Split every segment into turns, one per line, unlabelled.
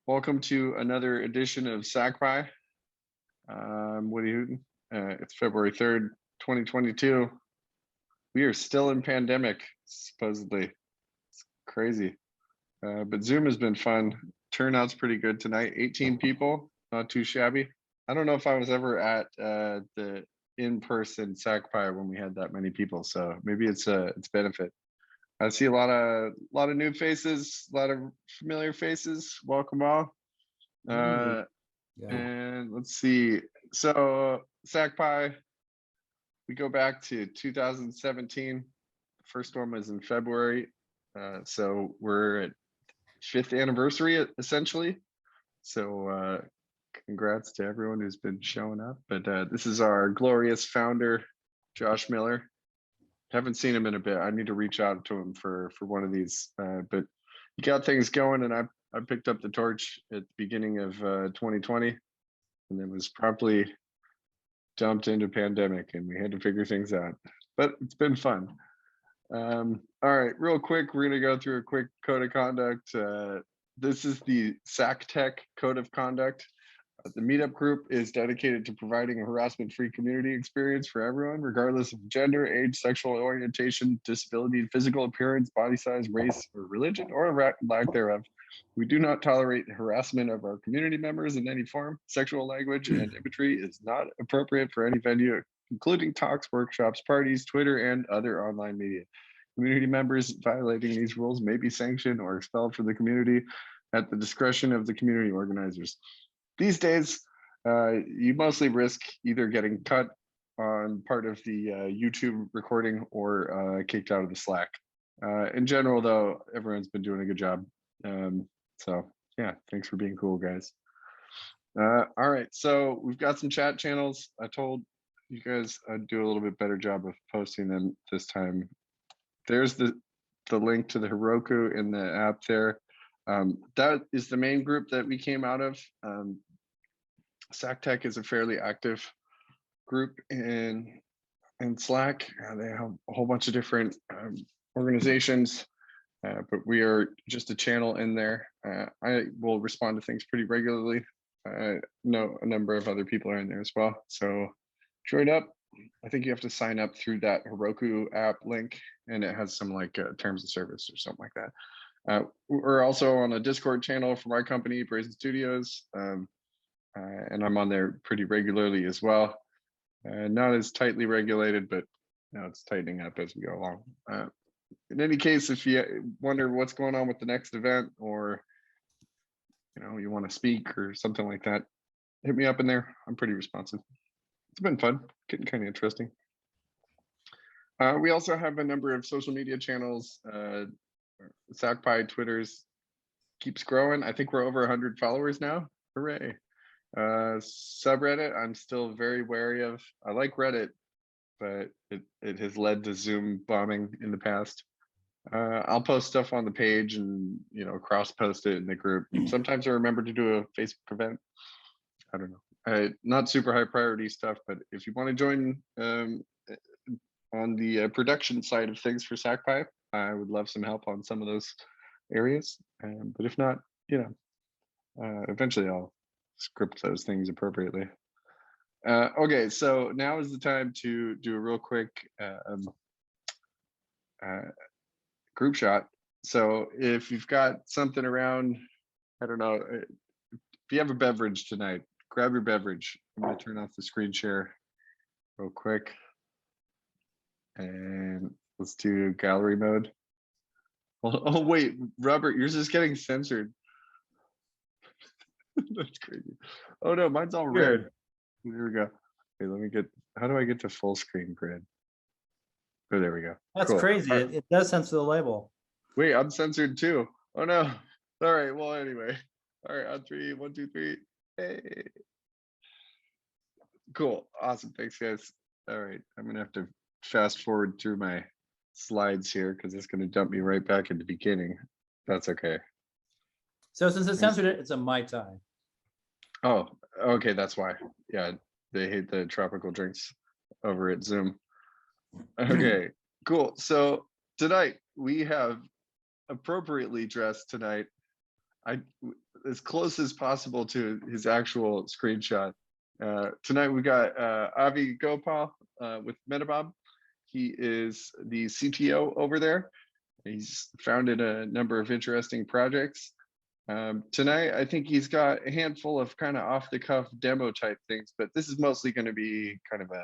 Welcome to another edition of SacPy. I'm Woody Hooten. It's February 3rd, 2022. We are still in pandemic, supposedly. It's crazy. But Zoom has been fun. Turnout's pretty good tonight. 18 people, not too shabby. I don't know if I was ever at the in-person SacPy when we had that many people, so maybe it's benefit. I see a lot of new faces, a lot of familiar faces. Welcome all. And let's see. So SacPy, we go back to 2017. The first one was in February. So we're at 5th anniversary essentially. So congrats to everyone who's been showing up. But this is our glorious founder, Josh Miller. Haven't seen him in a bit. I need to reach out to him for one of these. But he got things going, and I picked up the torch at the beginning of 2020, and it was promptly dumped into pandemic, and we had to figure things out. But it's been fun. All right, real quick, we're gonna go through a quick code of conduct. This is the SacTech Code of Conduct. The meetup group is dedicated to providing a harassment-free community experience for everyone, regardless of gender, age, sexual orientation, disability, physical appearance, body size, race, or religion, or lack thereof. We do not tolerate harassment of our community members in any form. Sexual language and imagery is not appropriate for any venue, including talks, workshops, parties, Twitter, and other online media. Community members violating these rules may be sanctioned or expelled from the community at the discretion of the community organizers. These days, you mostly risk either getting cut on part of the YouTube recording or kicked out of the Slack. In general, though, everyone's been doing a good job. So yeah, thanks for being cool, guys. All right, so we've got some chat channels. I told you guys I'd do a little bit better job of posting them this time. There's the link to the Heroku in the app there. That is the main group that we came out of. SacTech is a fairly active group in Slack. They have a whole bunch of different organizations, but we are just a channel in there. I will respond to things pretty regularly. I know a number of other people are in there as well. So join up. I think you have to sign up through that Heroku app link, and it has some like terms of service or something like that. We're also on a Discord channel for my company, Brazen Studios. And I'm on there pretty regularly as well. Not as tightly regulated, but it's tightening up as we go along. In any case, if you wonder what's going on with the next event, or you want to speak or something like that, hit me up in there. I'm pretty responsive. It's been fun, getting kind of interesting. We also have a number of social media channels. SacPy Twitter's keeps growing. I think we're over 100 followers now. Hooray. Subreddit, I'm still very wary of. I like Reddit, but it has led to Zoom bombing in the past. I'll post stuff on the page and cross post it in the group. Sometimes I remember to do a Facebook event. I don't know. Not super high priority stuff, but if you want to join on the production side of things for SacPy, I would love some help on some of those areas. But if not, eventually I'll script those things appropriately. Okay, so now is the time to do a real quick group shot. So if you've got something around, I don't know, if you have a beverage tonight, grab your beverage. I'm going to turn off the screen share real quick. And let's do gallery mode. Oh wait, Robert, yours is getting censored. That's crazy. Oh no, mine's all red. There we go. Okay, let me get, how do I get to full screen grid? Oh, there we go.
That's cool. Crazy. Right. It does censor the label.
Wait, I'm censored too. Oh no. All right, well, anyway. All right, on 3, 1, 2, 3. Hey. Cool, awesome, thanks guys. All right, I'm gonna have to fast forward through my slides here because it's gonna dump me right back in the beginning. That's okay.
So since it censored it, it's a Mai Tai.
Oh, okay, that's why. Yeah, they hate the tropical drinks over at Zoom. Okay, cool. So tonight we have appropriately dressed tonight. as close as possible to his actual screenshot. Tonight we got Avi Gopal with Metabob. He is the CTO over there. He's founded a number of interesting projects. Tonight, I think he's got a handful of kind of off-the-cuff demo type things, but this is mostly going to be kind of a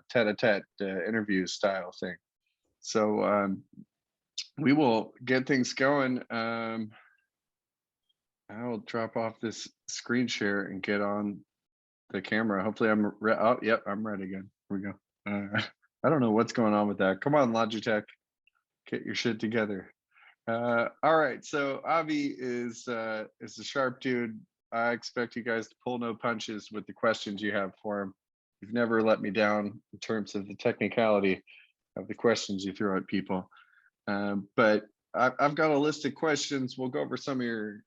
tete-a-tete interview style thing. So we will get things going. I'll drop off this screen share and get on the camera. Hopefully I'm oh, yep, I'm ready again. Here we go. I don't know what's going on with that. Come on, Logitech, get your shit together. All right, so Avi is a sharp dude. I expect you guys to pull no punches with the questions you have for him. You've never let me down in terms of the technicality of the questions you throw at people. But I've got a list of questions. We'll go over some of your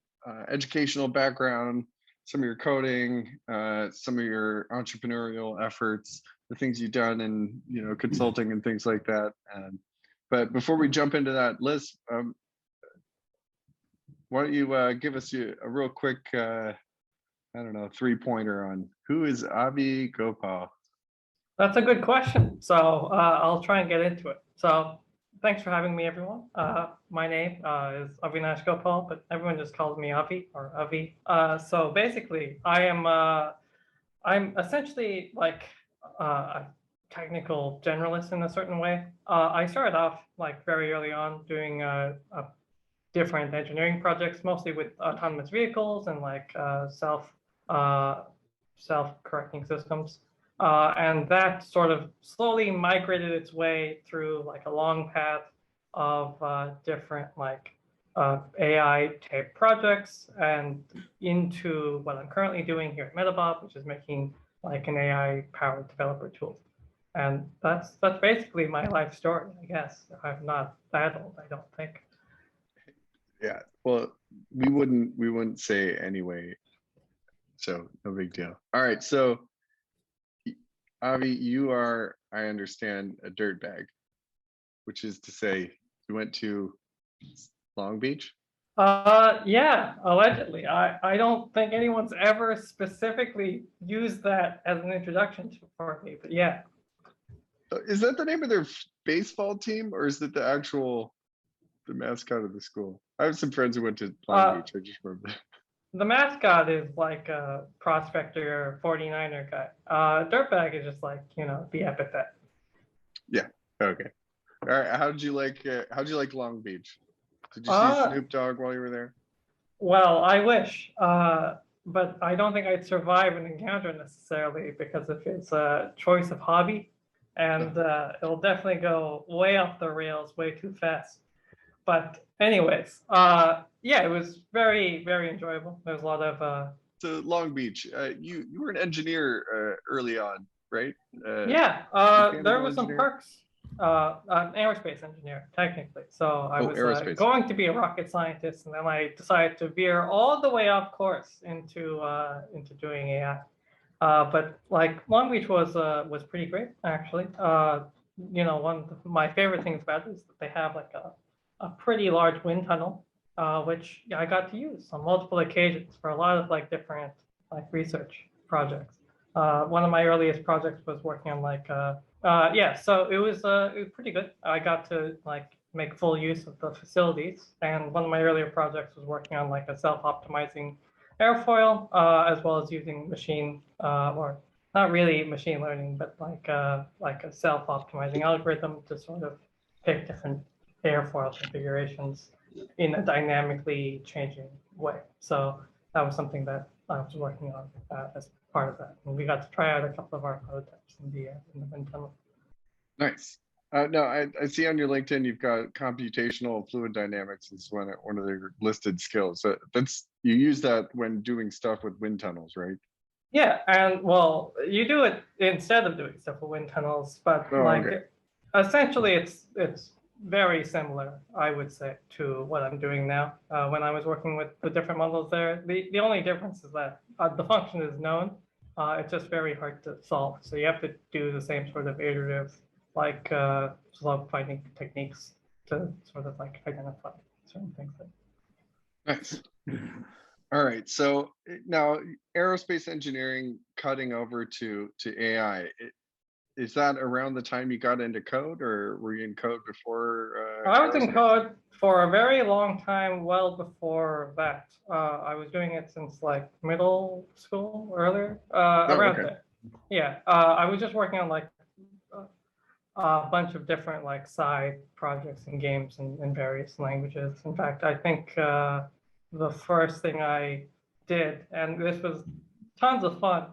educational background, some of your coding, some of your entrepreneurial efforts, the things you've done in consulting and things like that. But before we jump into that, Liz, why don't you give us a real quick, I don't know, 3-pointer on who is Avi Gopal?
That's a good question. So I'll try and get into it. So thanks for having me, everyone. My name is Avinash Gopal, but everyone just calls me Avi or Avi. So basically, I'm essentially like a technical generalist in a certain way. I started off like very early on doing different engineering projects, mostly with autonomous vehicles and like self-correcting systems. And that sort of slowly migrated its way through like a long path of different like AI type projects and into what I'm currently doing here at Metabob, which is making like an AI powered developer tool. And that's basically my life story, I guess. I'm not that old, I don't think.
Yeah, well, we wouldn't say anyway, so no big deal. All right, so Avi, you are, I understand, a dirtbag, which is to say you went to Long Beach?
Yeah, allegedly. I don't think anyone's ever specifically used that as an introduction for me, but yeah.
Is that the name of their baseball team, or is it the mascot of the school? I have some friends who went to Long Beach. I just remember that.
The mascot is like a prospector 49er guy. Dirtbag is just like, the epithet.
Yeah. Okay. All right. How'd you like Long Beach? Did you see Snoop Dogg while you were there?
Well, I wish, but I don't think I'd survive an encounter necessarily because of its choice of hobby, and it'll definitely go way off the rails way too fast. But anyways, yeah, it was very, very enjoyable. There's a lot of
So Long Beach, you were an engineer early on, right?
Yeah, there were some perks. An aerospace engineer, technically. So I was going to be a rocket scientist, and then I decided to veer all the way off course into doing AI. But like Long Beach was pretty great, actually. One of my favorite things about it is that they have like a pretty large wind tunnel, which I got to use on multiple occasions for a lot of like different like research projects. One of my earliest projects was working on like yeah, so it was pretty good. I got to like make full use of the facilities, and one of my earlier projects was working on like a self-optimizing airfoil, as well as using machine or not really machine learning, but like a self-optimizing algorithm to sort of pick different airfoil configurations in a dynamically changing way. So that was something that I was working on as part of that, and we got to try out a couple of our prototypes in the wind tunnel.
Nice. No, I see on your LinkedIn you've got computational fluid dynamics as one of their listed skills. So you use that when doing stuff with wind tunnels, right?
Yeah, and well, you do it instead of doing stuff with wind tunnels, but essentially it's very similar, I would say, to what I'm doing now. When I was working with the different models there, the only difference is that the function is known. It's just very hard to solve. So you have to do the same sort of iterative, like slope finding techniques to sort of like identify certain things.
Nice. All right. So now aerospace engineering cutting over to AI. Is that around the time you got into code, or were you in code before
I was in
aerospace?
code for a very long time, well before that. I was doing it since like middle school, earlier,
Oh,
around
okay.
there. Yeah, I was just working on like a bunch of different like side projects and games in various languages. In fact, I think the first thing I did, and this was tons of fun,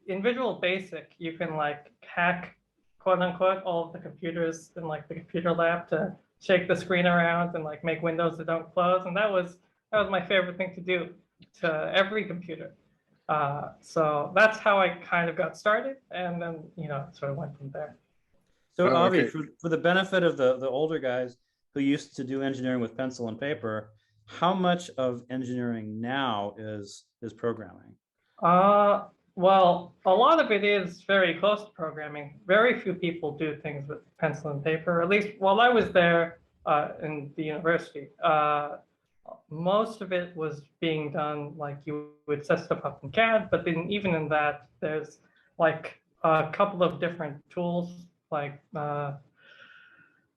in Visual Basic, you can like hack, quote unquote, all of the computers in like the computer lab to shake the screen around and like make windows that don't close. And that was my favorite thing to do to every computer. So that's how I kind of got started, and then sort of went from there.
So
Oh,
Avi,
okay.
for the benefit of the older guys who used to do engineering with pencil and paper, how much of engineering now is programming?
Well, a lot of it is very close to programming. Very few people do things with pencil and paper, at least while I was there in the university. Most of it was being done like you would set stuff up in CAD, but then even in that, there's like a couple of different tools. Like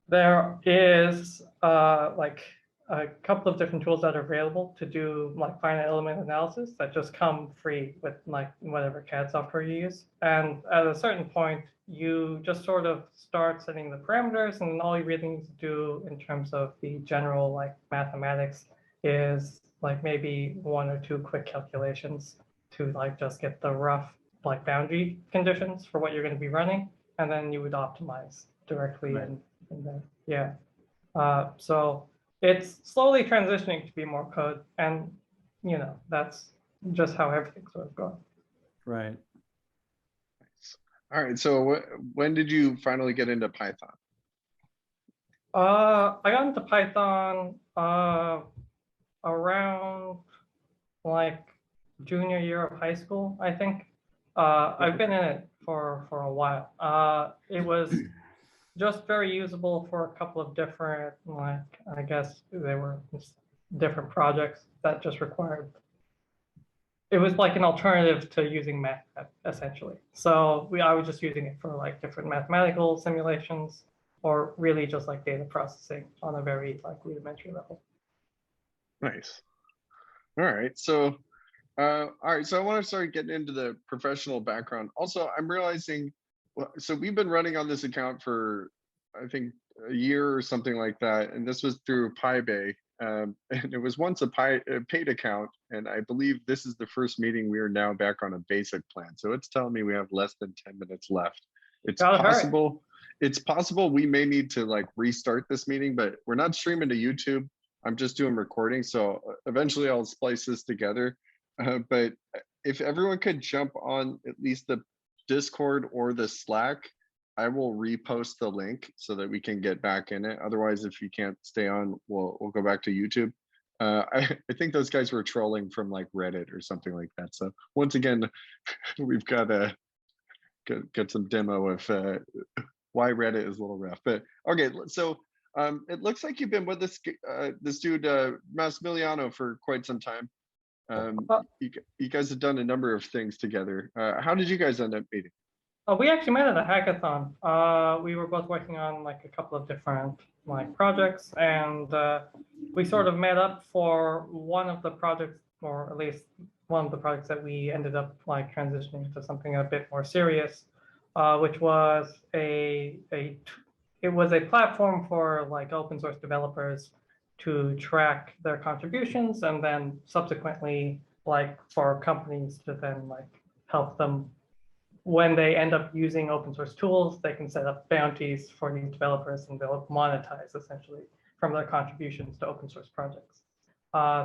there is like a couple of different tools that are available to do like finite element analysis that just come free with like whatever CAD software you use. And at a certain point, you just sort of start setting the parameters, and all you really need to do in terms of the general like mathematics is like maybe one or two quick calculations to like just get the rough like boundary conditions for what you're going to be running, and then you would optimize directly
Right.
in there. Yeah. So it's slowly transitioning to be more code, and that's just how everything's sort of going.
Right.
All right. So when did you finally get into Python?
I got into Python around like junior year of high school, I think. I've been in it for a while. It was just very usable for a couple of different, like, I guess they were different projects that just required, it was like an alternative to using math, essentially. So I was just using it for like different mathematical simulations, or really just like data processing on a very like rudimentary level.
Nice. All right. So all right. So I want to start getting into the professional background. Also, I'm realizing, so we've been running on this account for, I think, a year or something like that. And this was through PyBay. And it was once a paid account. And I believe this is the first meeting. We are now back on a basic plan. So it's telling me we have less than 10 minutes left. It's possible. It's possible we may need to like restart this meeting, but we're not streaming to YouTube. I'm just doing recording. So eventually I'll splice this together. But if everyone could jump on at least the Discord or the Slack, I will repost the link so that we can get back in it. Otherwise, if you can't stay on, we'll go back to YouTube. I think those guys were trolling from like Reddit or something like that. So once again, we've got to get some demo of why Reddit is a little rough. But okay, so it looks like you've been with this dude Massimiliano for quite some time. You guys have done a number of things together. How did you guys end up meeting?
We actually met at a hackathon. We were both working on like a couple of different like projects, and we sort of met up for one of the projects, or at least one of the projects that we ended up like transitioning to something a bit more serious, which was it was a platform for like open source developers to track their contributions, and then subsequently like for companies to then like help them when they end up using open source tools. They can set up bounties for these developers, and they'll monetize essentially from their contributions to open source projects.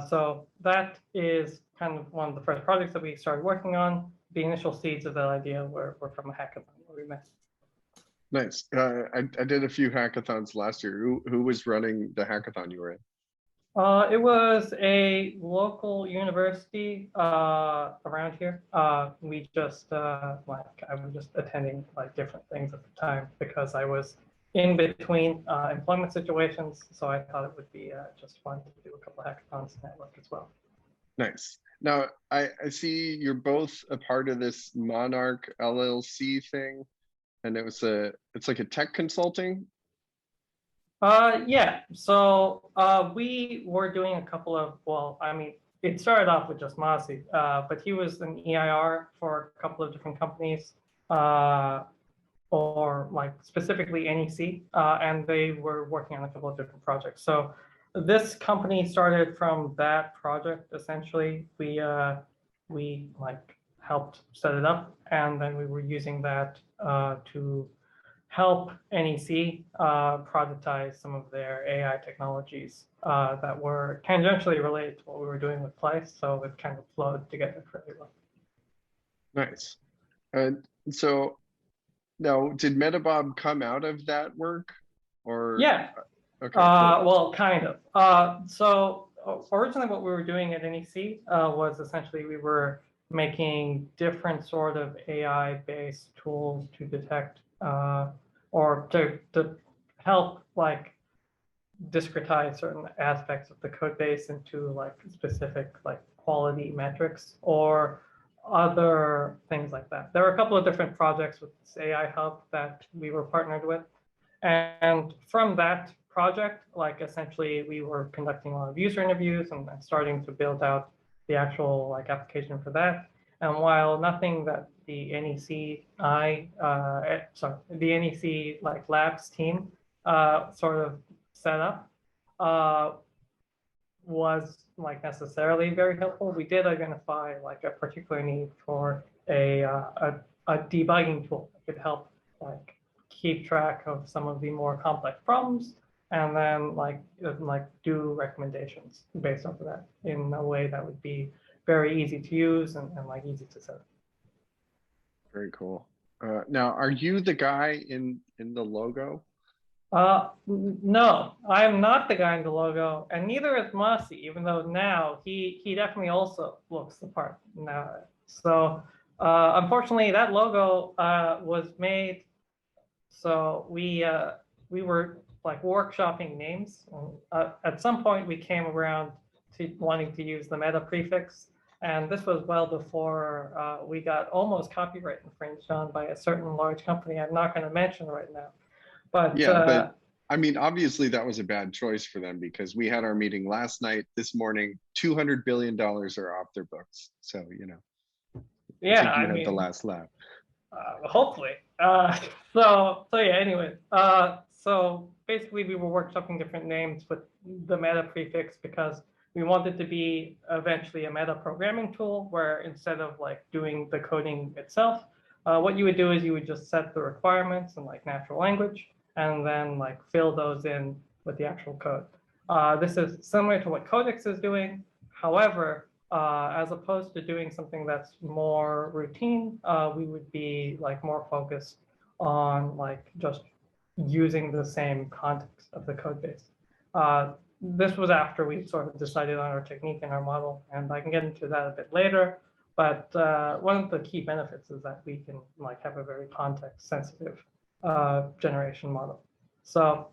So that is kind of one of the first projects that we started working on. The initial seeds of that idea were from a hackathon where we met.
Nice. I did a few hackathons last year. Who was running the hackathon you were in?
It was a local university around here. We just like I was just attending like different things at the time because I was in between employment situations. So I thought it would be just fun to do a couple of hackathons network as well.
Nice. Now, I see you're both a part of this Monarch LLC thing, and it's like a tech consulting.
Yeah. So we were doing a couple of, well, I mean, it started off with just Masi, but he was an EIR for a couple of different companies, or like specifically NEC, and they were working on a couple of different projects. So this company started from that project. Essentially, we like helped set it up, and then we were using that to help NEC productize some of their AI technologies that were tangentially related to what we were doing with Place. So it kind of flowed together fairly well.
Nice. And so now, did Metabob come out of that work, or?
Yeah.
Okay. Cool.
Well, kind of. So originally what we were doing at NEC was essentially we were making different sort of AI-based tools to detect or to help like discretize certain aspects of the code base into like specific like quality metrics or other things like that. There were a couple of different projects with this AI hub that we were partnered with. And from that project, like essentially we were conducting a lot of user interviews and starting to build out the actual like application for that. And while nothing that the NEC the NEC like labs team sort of set up was like necessarily very helpful, we did identify like a particular need for a debugging tool that could help like keep track of some of the more complex problems and then like do recommendations based off of that in a way that would be very easy to use and like easy to set.
Very cool. Now, are you the guy in the logo?
No, I am not the guy in the logo, and neither is Masi, even though now he definitely also looks the part now. So unfortunately, that logo was made. So we were like workshopping names. At some point, we came around to wanting to use the meta prefix, and this was well before we got almost copyright infringed on by a certain large company I'm not going to mention right now. But
yeah, but I mean, obviously that was a bad choice for them because we had our meeting last night. This morning, $200 billion are off their books. So, you know,
yeah,
I mean, the last laugh.
Hopefully. So yeah, anyway, so basically we were workshopping different names with the meta prefix because we wanted to be eventually a meta programming tool where instead of like doing the coding itself, what you would do is you would just set the requirements in like natural language and then like fill those in with the actual code. This is similar to what Codex is doing. However, as opposed to doing something that's more routine, we would be like more focused on like just using the same context of the code base. This was after we sort of decided on our technique and our model, and I can get into that a bit later. But one of the key benefits is that we can like have a very context sensitive generation model. So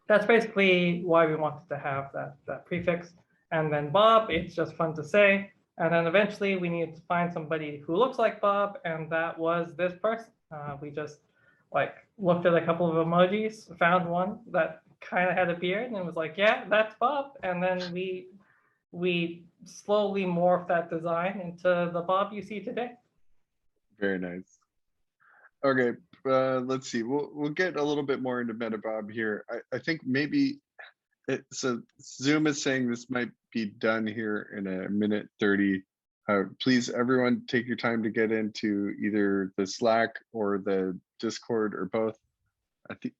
that's basically why we wanted to have that prefix. And then Bob, it's just fun to say. And then eventually we needed to find somebody who looks like Bob, and that was this person. We just like looked at a couple of emojis, found one that kind of had a beard and was like, yeah, that's Bob. And then we slowly morphed that design into the Bob you see today.
Very nice. Okay, let's see. We'll get a little bit more into Metabob here. I think maybe so Zoom is saying this might be done here in a minute 30. Please, everyone, take your time to get into either the Slack or the Discord or both.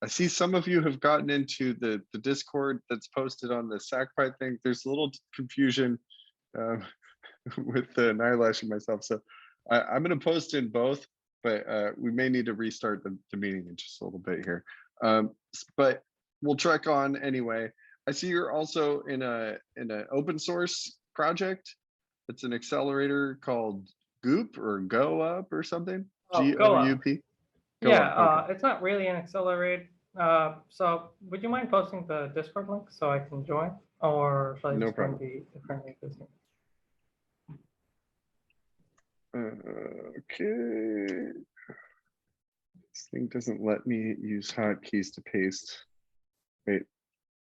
I see some of you have gotten into the Discord that's posted on the SacPy thing. There's a little confusion with Nilesh and myself. So I'm going to post in both, but we may need to restart the meeting in just a little bit here. But we'll trek on anyway. I see you're also in an open source project. It's an accelerator called Goop or Go Up or something. G-O-U-P.
Yeah, okay. It's not really an accelerator. So would you mind posting the Discord link so I can join, or shall I just bring the friendly business?
Okay. This thing doesn't let me use hotkeys to paste. Wait,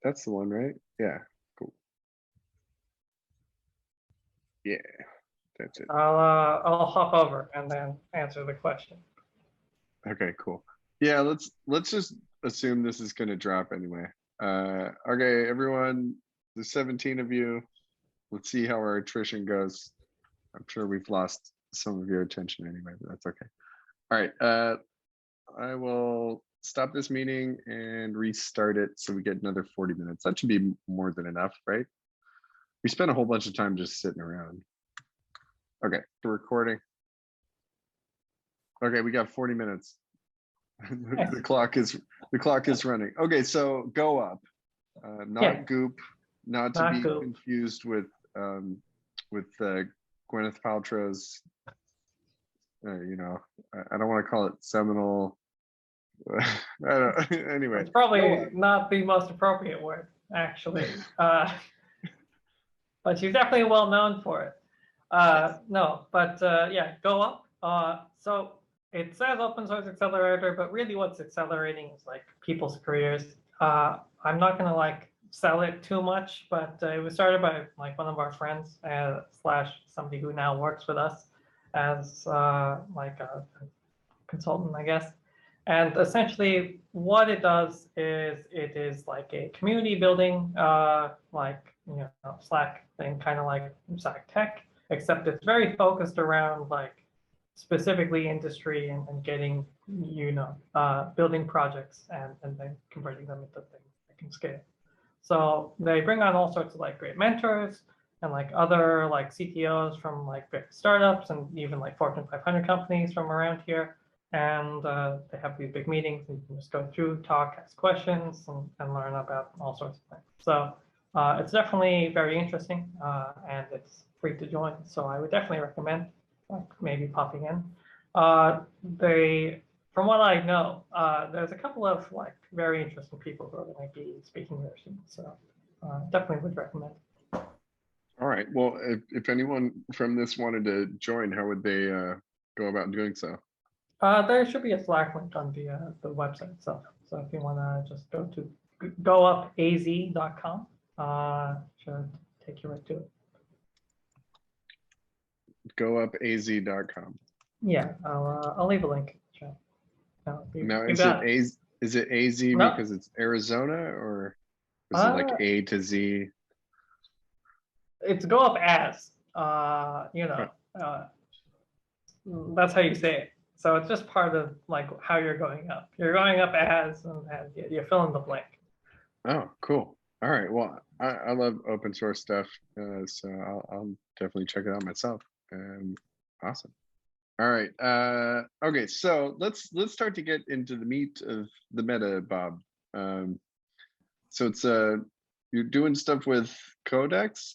that's the one, right? Yeah, cool. Yeah, that's it.
I'll hop over and then answer the question.
Okay, cool. Yeah, let's just assume this is gonna drop anyway. Okay, everyone, there's 17 of you. Let's see how our attrition goes. I'm sure we've lost some of your attention anyway, but that's okay. All right, I will stop this meeting and restart it so we get another 40 minutes. That should be more than enough, right? We spent a whole bunch of time just sitting around. Okay, the recording. Okay, we got 40 minutes. the clock is running. Okay, so go up, not goop, not to be confused with Gwyneth Paltrow's. You know, I don't want to call it seminal. I don't, anyway,
it's probably not the most appropriate word, actually. But she's definitely well known for it. No, but yeah, go up. So it says open source accelerator, but really what's accelerating is like people's careers. I'm not gonna like sell it too much, but it was started by like one of our friends slash somebody who now works with us as like a consultant, I guess. And essentially what it does is it is like a community building, like, you know, Slack thing, kind of like Slack Tech, except it's very focused around like specifically industry and getting, you know, building projects and then converting them into things that can scale. So they bring on all sorts of like great mentors and like other like CTOs from like big startups and even like Fortune 500 companies from around here. And they have these big meetings and you can just go through, talk, ask questions and learn about all sorts of things. So it's definitely very interesting and it's free to join. So I would definitely recommend like maybe popping in. From what I know, there's a couple of like very interesting people who are going to be speaking there soon. So definitely would recommend.
All right. Well, if anyone from this wanted to join, how would they go about doing so?
There should be a Slack link on the website itself. So if you want to just go to goupaz.com, should take you right to it.
Goupaz.com.
Yeah, I'll leave a link.
No, is it AZ because it's Arizona, or is it like A to Z?
It's go up as, you know, that's how you say it. So it's just part of like how you're going up. You're going up as, and you fill in the blank.
Oh, cool. All right. Well, I love open source stuff, so I'll definitely check it out myself. Awesome. All right. Okay. So let's start to get into the meat of the Metabob. So it's you're doing stuff with codecs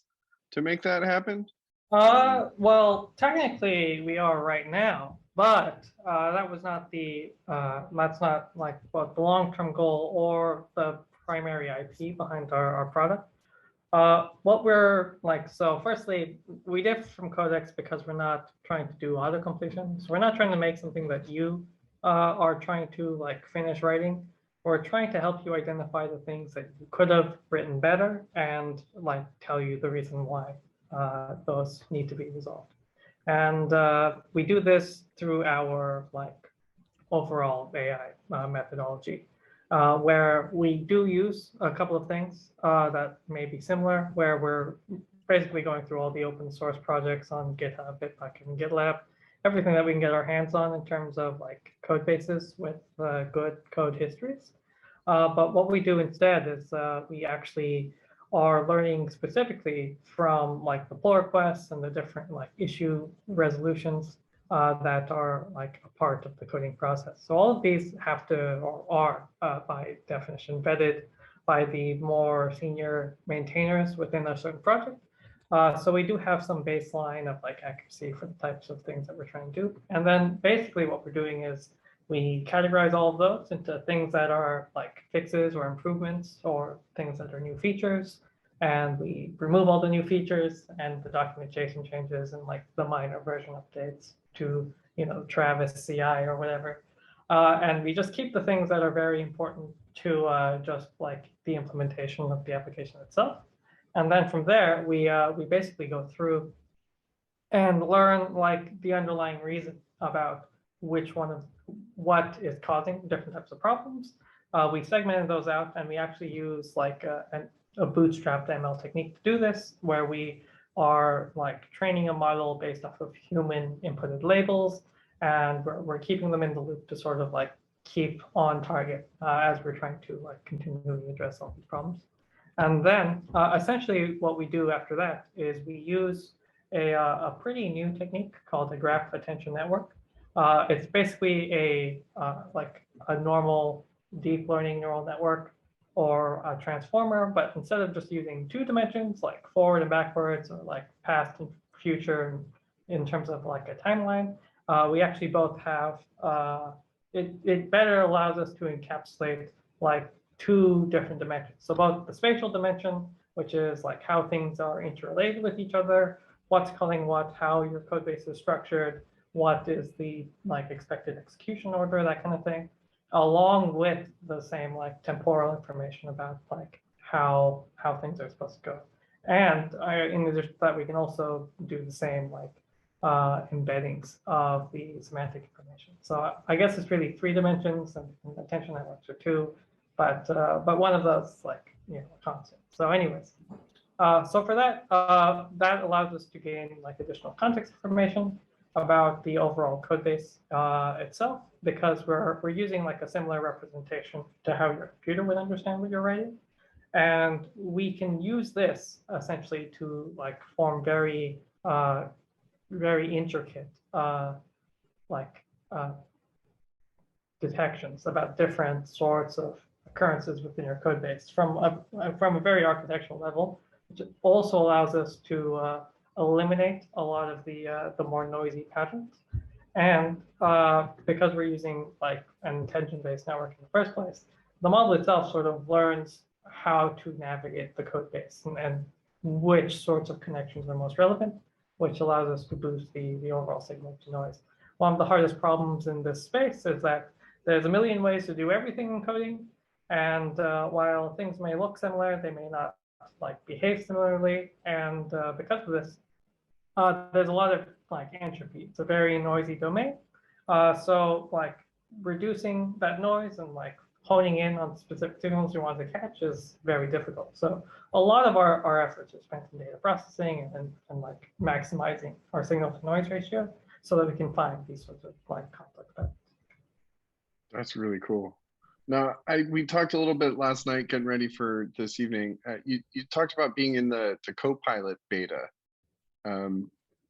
to make that happen.
Well, technically we are right now, but that was not that's not like what the long-term goal or the primary IP behind our product. What we're like, so firstly, we differ from codecs because we're not trying to do autocompletion. So we're not trying to make something that you are trying to like finish writing. We're trying to help you identify the things that you could have written better and like tell you the reason why those need to be resolved. And we do this through our like overall AI methodology. Where we do use a couple of things that may be similar, where we're basically going through all the open source projects on GitHub, Bitbucket, and GitLab, everything that we can get our hands on in terms of like code bases with good code histories. But what we do instead is we actually are learning specifically from like the pull requests and the different like issue resolutions that are like a part of the coding process. So all of these have to, or are by definition, vetted by the more senior maintainers within a certain project. So we do have some baseline of like accuracy for the types of things that we're trying to do. And then basically what we're doing is we categorize all of those into things that are like fixes or improvements or things that are new features. and we remove all the new features and the documentation changes and like the minor version updates to, Travis CI or whatever. And we just keep the things that are very important to just like the implementation of the application itself. And then from there, we basically go through and learn like the underlying reason about what is causing different types of problems. We segmented those out, and we actually use like a bootstrapped ML technique to do this, where we are like training a model based off of human inputted labels, and we're keeping them in the loop to sort of like keep on target as we're trying to like continually address all these problems. And then essentially what we do after that is we use a pretty new technique called a graph attention network. It's basically a normal deep learning neural network or a transformer, but instead of just using 2 dimensions like forward and backwards or like past and future in terms of like a timeline, we actually both have, it better allows us to encapsulate like 2 different dimensions. So both the spatial dimension, which is like how things are interrelated with each other, what's calling what, how your code base is structured, what is the like expected execution order, that kind of thing, along with the same like temporal information about like how things are supposed to go. And in addition to that, we can also do the same like embeddings of the semantic information. So I guess it's really 3 dimensions, and attention networks are 2, but one of those is like constant. So anyways, so for that, that allows us to gain like additional context information about the overall code base itself, because we're using like a similar representation to how your computer would understand what you're writing. And we can use this essentially to like form very intricate detections about different sorts of occurrences within your code base from a very architectural level, which also allows us to eliminate a lot of the more noisy patterns. And because we're using like an intention-based network in the first place, the model itself sort of learns how to navigate the code base and which sorts of connections are most relevant, which allows us to boost the overall signal to noise. One of the hardest problems in this space is that there's a million ways to do everything in coding, and while things may look similar, they may not like behave similarly. And because of this, there's a lot of like entropy. It's a very noisy domain. So like reducing that noise and like honing in on specific signals you want to catch is very difficult. So a lot of our efforts are spent in data processing and like maximizing our signal to noise ratio so that we can find these sorts of like complex patterns.
That's really cool. Now, we talked a little bit last night getting ready for this evening. You talked about being in the Copilot beta.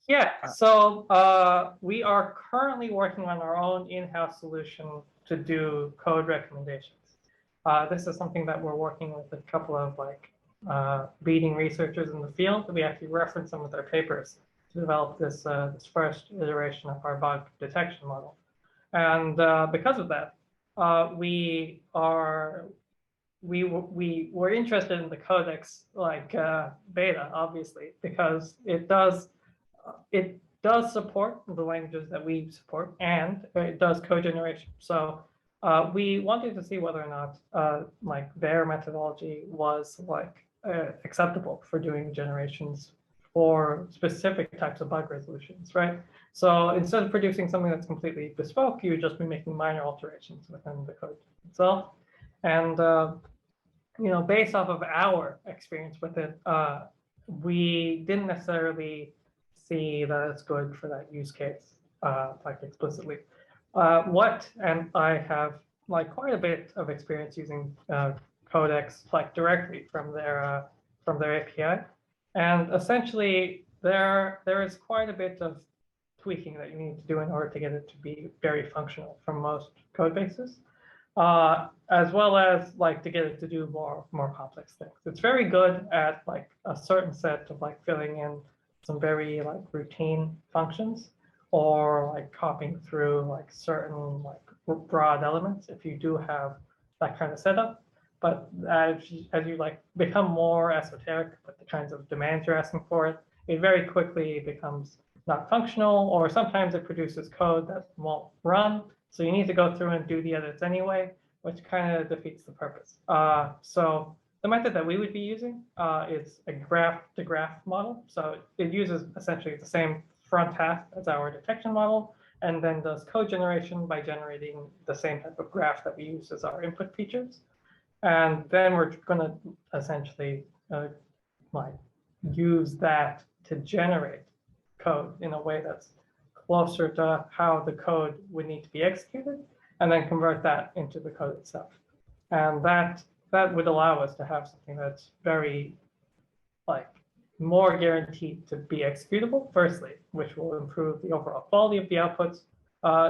Yeah, so we are currently working on our own in-house solution to do code recommendations. This is something that we're working with a couple of like leading researchers in the field. We actually reference some of their papers to develop this first iteration of our bug detection model. And because of that, we were interested in the codex like beta, obviously, because it does support the languages that we support, and it does code generation. So we wanted to see whether or not like their methodology was like acceptable for doing generations for specific types of bug resolutions, right? So instead of producing something that's completely bespoke, you would just be making minor alterations within the code itself. And based off of our experience with it, we didn't necessarily see that it's good for that use case, like explicitly. And I have like quite a bit of experience using Codex like directly from their API, and essentially there is quite a bit of tweaking that you need to do in order to get it to be very functional from most code bases, as well as like to get it to do more complex things. It's very good at like a certain set of like filling in some very like routine functions, or like copying through like certain like broad elements if you do have that kind of setup. But as you like become more esoteric with the kinds of demands you're asking for it, it very quickly becomes not functional, or sometimes it produces code that won't run. So you need to go through and do the edits anyway, which kind of defeats the purpose. So the method that we would be using is a graph-to-graph model. So it uses essentially the same front half as our detection model, and then does code generation by generating the same type of graph that we use as our input features. And then we're going to essentially like use that to generate code in a way that's closer to how the code would need to be executed, and then convert that into the code itself. And that would allow us to have something that's very like more guaranteed to be executable, firstly, which will improve the overall quality of the outputs.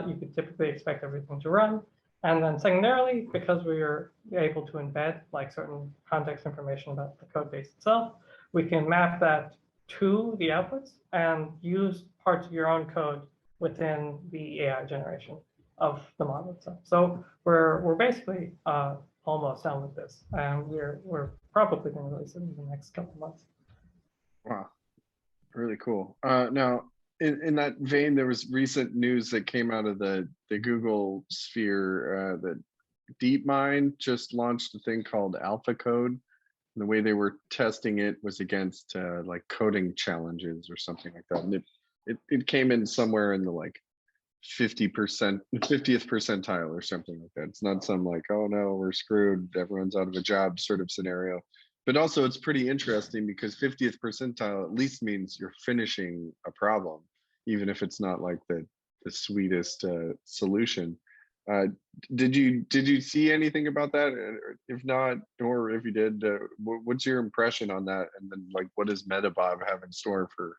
You could typically expect everything to run. And then secondarily, because we are able to embed like certain context information about the code base itself, we can map that to the outputs and use parts of your own code within the AI generation of the model itself. So we're basically almost done with this, and we're probably going to release it in the next couple of months.
Wow, really cool. Now, in that vein, there was recent news that came out of the Google sphere that DeepMind just launched a thing called AlphaCode. And the way they were testing it was against like coding challenges or something like that. And it came in somewhere in the like 50th percentile or something like that. It's not some like, oh no, we're screwed, everyone's out of a job sort of scenario. But also it's pretty interesting because 50th percentile at least means you're finishing a problem, even if it's not like the sweetest solution. Did you see anything about that? If not, or if you did, what's your impression on that? And then like, what does Metabob have in store for,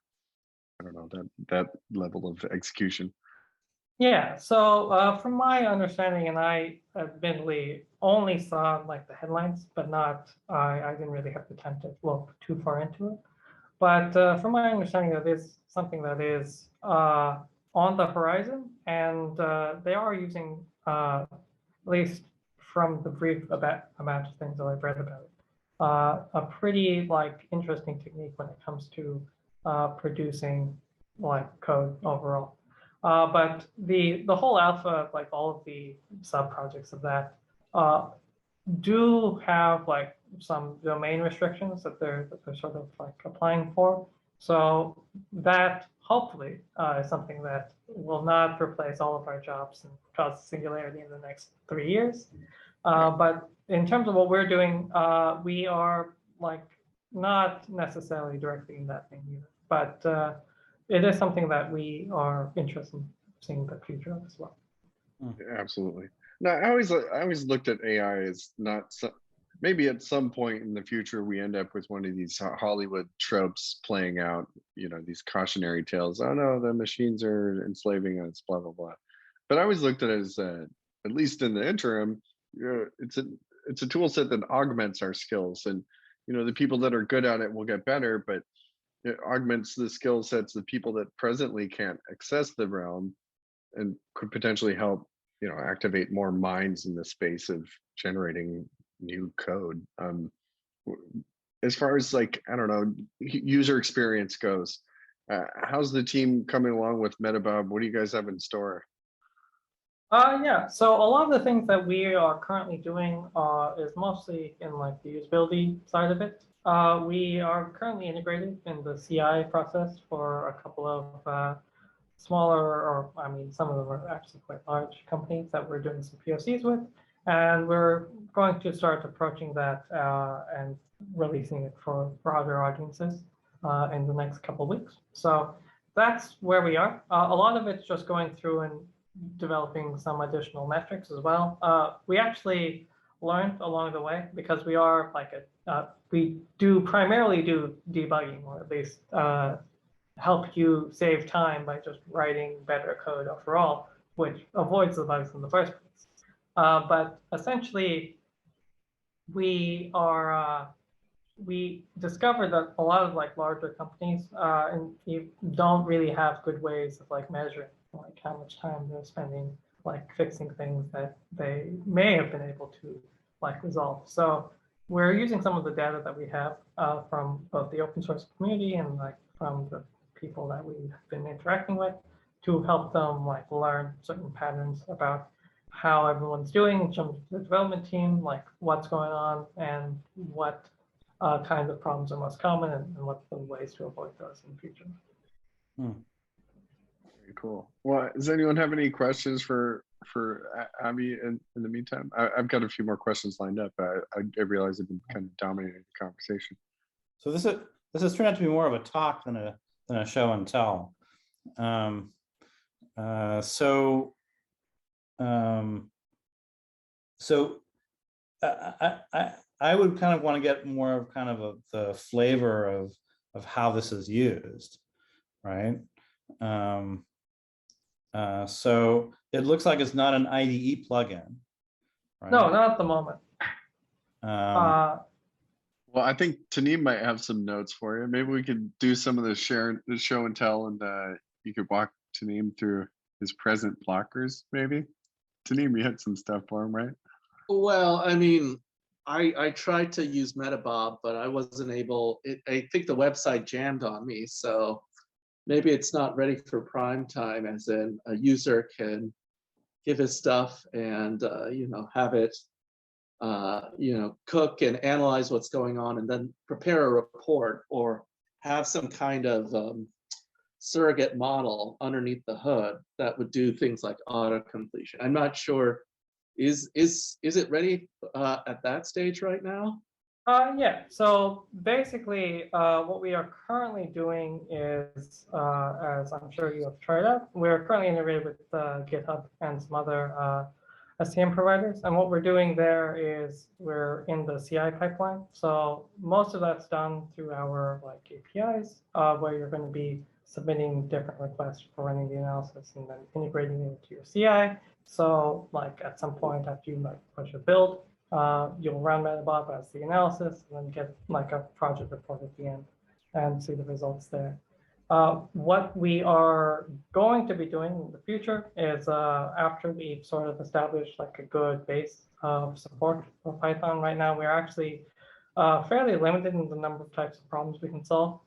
I don't know, that level of execution?
Yeah, so from my understanding, and I admittedly only saw like the headlines, but not, I didn't really have the time to look too far into it. But from my understanding, that is something that is on the horizon, and they are using, at least from the brief amount of things that I've read about it, a pretty like interesting technique when it comes to producing like code overall. But the whole alpha, like all of the sub projects of that, do have like some domain restrictions that they're sort of like applying for. So that hopefully is something that will not replace all of our jobs and cause singularity in the next 3 years. But in terms of what we're doing, we are like not necessarily directly in that thing either. But it is something that we are interested in seeing the future of as well.
Absolutely. No, I always looked at AI as not maybe at some point in the future we end up with one of these Hollywood tropes playing out. You know, these cautionary tales. Oh no, the machines are enslaving us. Blah blah blah. But I always looked at it as at least in the interim, it's a tool set that augments our skills, and you know the people that are good at it will get better, but it augments the skill sets of people that presently can't access the realm and could potentially help, you know, activate more minds in the space of generating new code. As far as like, I don't know, user experience goes, how's the team coming along with Metabob? What do you guys have in store?
Yeah, so a lot of the things that we are currently doing is mostly in like the usability side of it. We are currently integrated in the CI process for a couple of smaller, or I mean, some of them are actually quite large companies that we're doing some POCs with. And we're going to start approaching that and releasing it for other audiences in the next couple of weeks. So that's where we are. A lot of it's just going through and developing some additional metrics as well. We actually learned along the way, because we are like we do primarily do debugging, or at least help you save time by just writing better code overall, which avoids the bugs in the first place. But essentially, we discovered that a lot of like larger companies and you don't really have good ways of like measuring like how much time they're spending like fixing things that they may have been able to like resolved. So we're using some of the data that we have from both the open source community and like from the people that we've been interacting with to help them like learn certain patterns about how everyone's doing in terms of the development team, like what's going on and what kinds of problems are most common and what's the ways to avoid those in the future.
Very cool. Well, does anyone have any questions for Abby in the meantime? I've got a few more questions lined up. I realize I've been kind of dominating the conversation.
So this has turned out to be more of a talk than a show and tell. I would kind of want to get more of kind of the flavor of how this is used, right? So it looks like it's not an IDE plugin, right?
No, not at the moment.
Well, I think Tanim might have some notes for you. Maybe we could do some of the show and tell, and you could walk Tanim through his present blockers, maybe. Tanim, you had some stuff for him, right?
Well, I mean, I tried to use Metabob, but I wasn't able. I think the website jammed on me, so maybe it's not ready for prime time, as in a user can give his stuff and have it cook and analyze what's going on and then prepare a report or have some kind of surrogate model underneath the hood that would do things like auto completion. I'm not sure. Is it ready at that stage right now?
Yeah, so basically what we are currently doing is, as I'm sure you have tried out, we're currently integrated with GitHub and some other SCM providers. And what we're doing there is we're in the CI pipeline. So most of that's done through our like APIs, where you're going to be submitting different requests for running the analysis and then integrating it into your CI. So like at some point after you like push a build, you'll run Metabob as the analysis and then get like a project report at the end and see the results there. What we are going to be doing in the future is after we've sort of established like a good base of support for Python right now, we're actually fairly limited in the number of types of problems we can solve.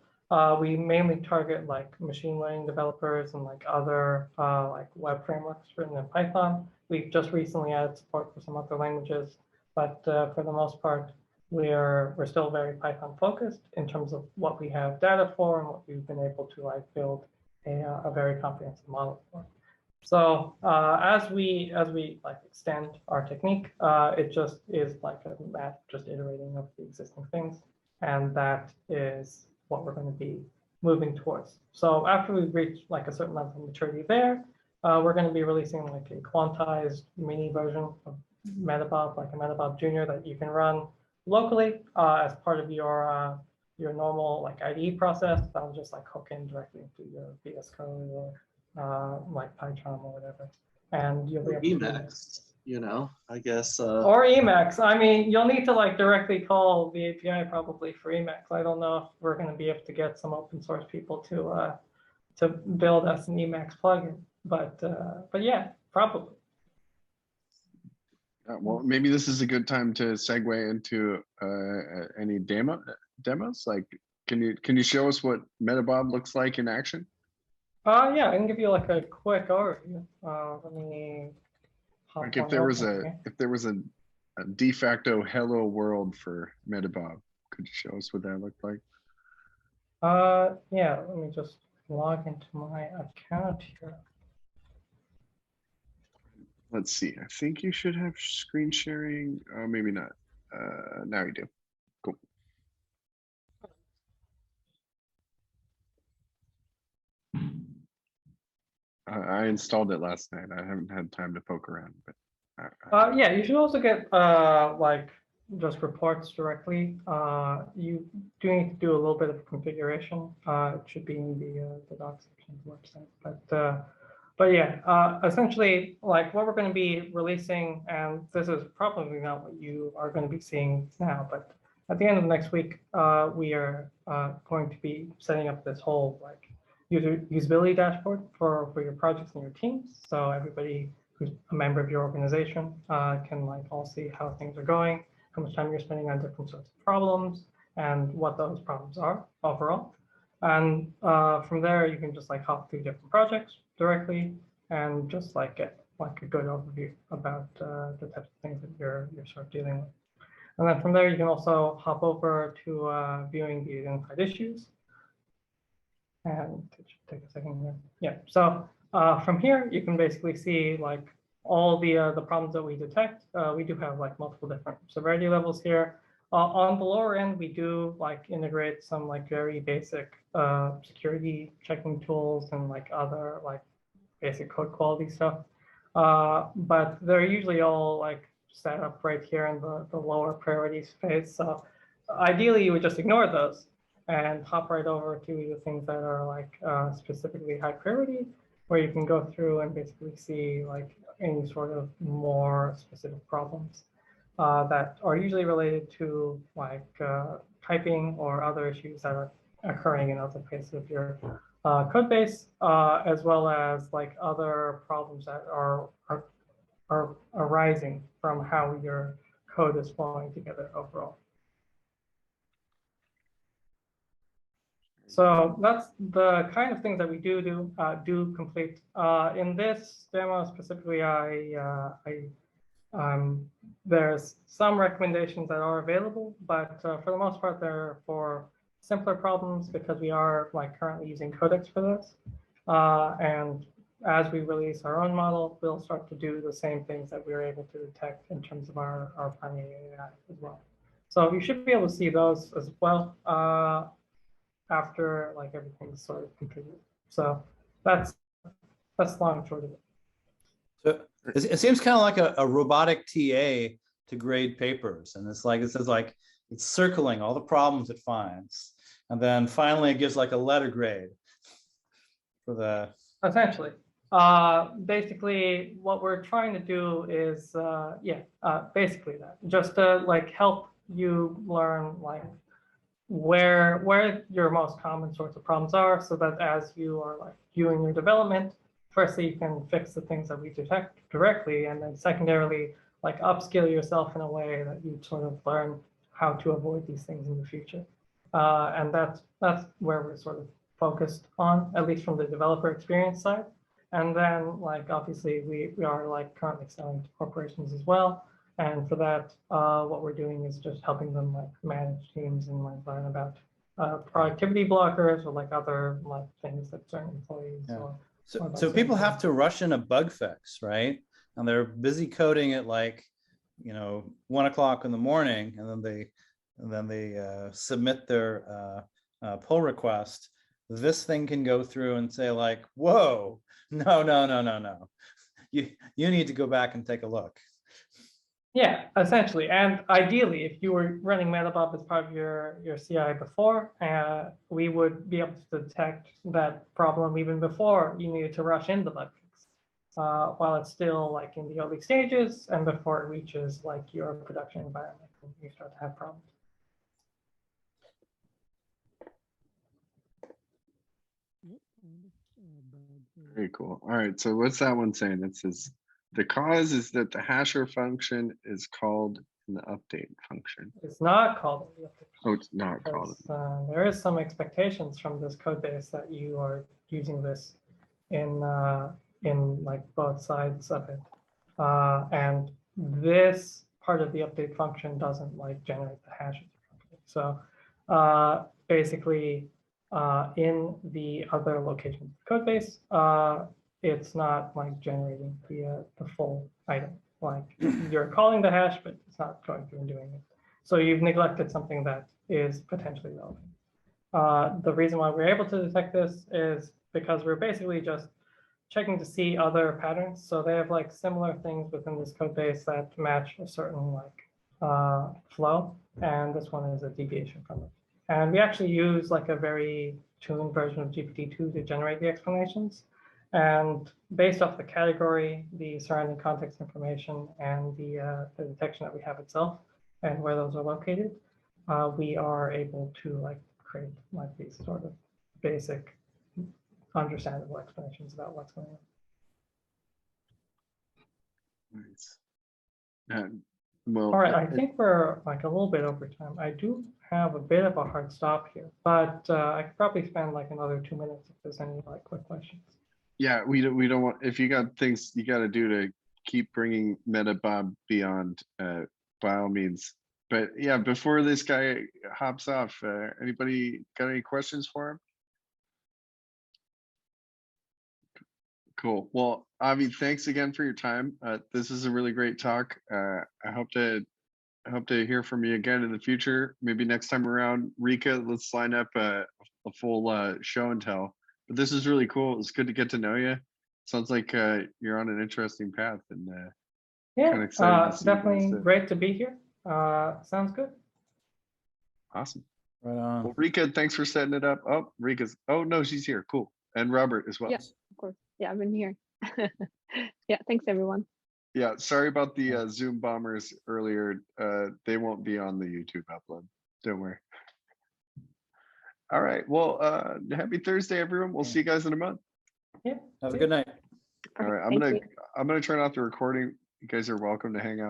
We mainly target like machine learning developers and like other like web frameworks written in Python. We've just recently added support for some other languages, but for the most part, we're still very Python focused in terms of what we have data for and what we've been able to like build a very comprehensive model for. So as we like extend our technique, it just is like a math just iterating of the existing things, and that is what we're going to be moving towards. So after we've reached like a certain level of maturity there, we're going to be releasing like a quantized mini version of Metabob, like a Metabob Junior that you can run locally as part of your normal like IDE process. That'll just like hook in directly into your VS Code or like PyCharm or whatever, and you'll be able
Emacs, I guess.
Or Emacs. I mean, you'll need to like directly call the API probably for Emacs. I don't know if we're going to be able to get some open source people to build us an Emacs plugin, but yeah, probably.
Well, maybe this is a good time to segue into any demos. Like, can you show us what Metabob looks like in action?
Yeah, I can give you like a quick overview. Let me.
Like if there was a de facto hello world for Metabob, could you show us what that looked like?
Yeah, let me just log into my account here.
Let's see. I think you should have screen sharing. Oh, maybe not. Now you do. Cool. I installed it last night. I haven't had time to poke around, but
yeah, you should also get like just reports directly. You do need to do a little bit of configuration. It should be in the docs section of the website, but yeah, essentially, like what we're going to be releasing, and this is probably not what you are going to be seeing now, but at the end of next week, we are going to be setting up this whole like usability dashboard for your projects and your teams. So everybody who's a member of your organization can like all see how things are going, how much time you're spending on different sorts of problems, and what those problems are overall. And from there, you can just like hop through different projects directly and just like get like a good overview about the types of things that you're sort of dealing with. And then from there, you can also hop over to viewing the identified issues. And it should take a second here. Yeah, so from here, you can basically see like all the problems that we detect. We do have like multiple different severity levels here. On the lower end, we do like integrate some like very basic security checking tools and like other like basic code quality stuff. But they're usually all like set up right here in the lower priorities phase. So ideally, you would just ignore those and hop right over to the things that are like specifically high priority, where you can go through and basically see like any sort of more specific problems that are usually related to like typing or other issues that are occurring in other phases of your code base, as well as like other problems that are arising from how your code is flowing together overall. So that's the kind of things that we do complete. In this demo specifically, there's some recommendations that are available, but for the most part, they're for simpler problems because we are like currently using Codex for this. And as we release our own model, we'll start to do the same things that we were able to detect in terms of our primary AI as well. So you should be able to see those as well after like everything's sort of completed. So that's long and short of it.
So it seems kind of like a robotic TA to grade papers. And it's like, it says like, it's circling all the problems it finds. And then finally it gives like a letter grade for the.
Essentially. Basically what we're trying to do is, basically that. Just to like help you learn like where your most common sorts of problems are, so that as you are like doing your development, firstly, you can fix the things that we detect directly, and then secondarily, like upskill yourself in a way that you sort of learn how to avoid these things in the future. And that's where we're sort of focused on, at least from the developer experience side. And then like, obviously we are like currently selling to corporations as well. And for that, what we're doing is just helping them like manage teams and like learn about productivity blockers or like other like things that certain employees.
Yeah.
Or
so people have to rush in a bug fix, right? And they're busy coding at like, 1 o'clock in the morning, and then they submit their pull request. This thing can go through and say like, whoa, no. You need to go back and take a look.
Yeah, essentially. And ideally, if you were running Metabob as part of your CI before, we would be able to detect that problem even before you needed to rush in the bug fix, while it's still like in the early stages and before it reaches like your production environment and you start to have problems.
Very cool. All right, so what's that one saying? It says the cause is that the hasher function is called in the update function.
It's not called in the update function.
Oh, it's not called.
There is some expectations from this code base that you are using this in like both sides of it. And this part of the update function doesn't like generate the hashes. So basically, in the other location of the code base, it's not like generating the full item. Like you're calling the hash, but it's not going through and doing it. So you've neglected something that is potentially relevant. The reason why we're able to detect this is because we're basically just checking to see other patterns. So they have like similar things within this code base that match a certain like flow, and this one is a deviation from it. And we actually use like a very tuned version of GPT-2 to generate the explanations. And based off the category, the surrounding context information, and the detection that we have itself, and where those are located, we are able to like create like these sort of basic, understandable explanations about what's going on.
Nice. Well,
All right, I think we're like a little bit over time. I do have a bit of a hard stop here, but I could probably spend like another 2 minutes if there's any like quick questions.
yeah, we don't want, if you got things you got to do to keep bringing Metabob beyond, by all means. But yeah, before this guy hops off, anybody got any questions for him? Cool. Well, Avi, thanks again for your time. This is a really great talk. I hope to hear from you again in the future. Maybe next time around, Rika, let's line up a full show and tell. But this is really cool. It's good to get to know you. Sounds like you're on an interesting path, and
Yeah,
kinda excited to see
definitely
this,
great to be here. Sounds good.
awesome.
Right on.
Well, Rika, thanks for setting it up. Oh, Rika's. Oh no, she's here. Cool. And Robert as well.
Yes, of course. Yeah, I've been here. Yeah, thanks everyone.
Yeah, sorry about the Zoom bombers earlier. They won't be on the YouTube upload. Don't worry. All right. Well, happy Thursday, everyone. We'll see you guys in a month.
Yeah.
Have a good night.
All right.
Perfect, thank you.
I'm gonna turn off the recording. You guys are welcome to hang out.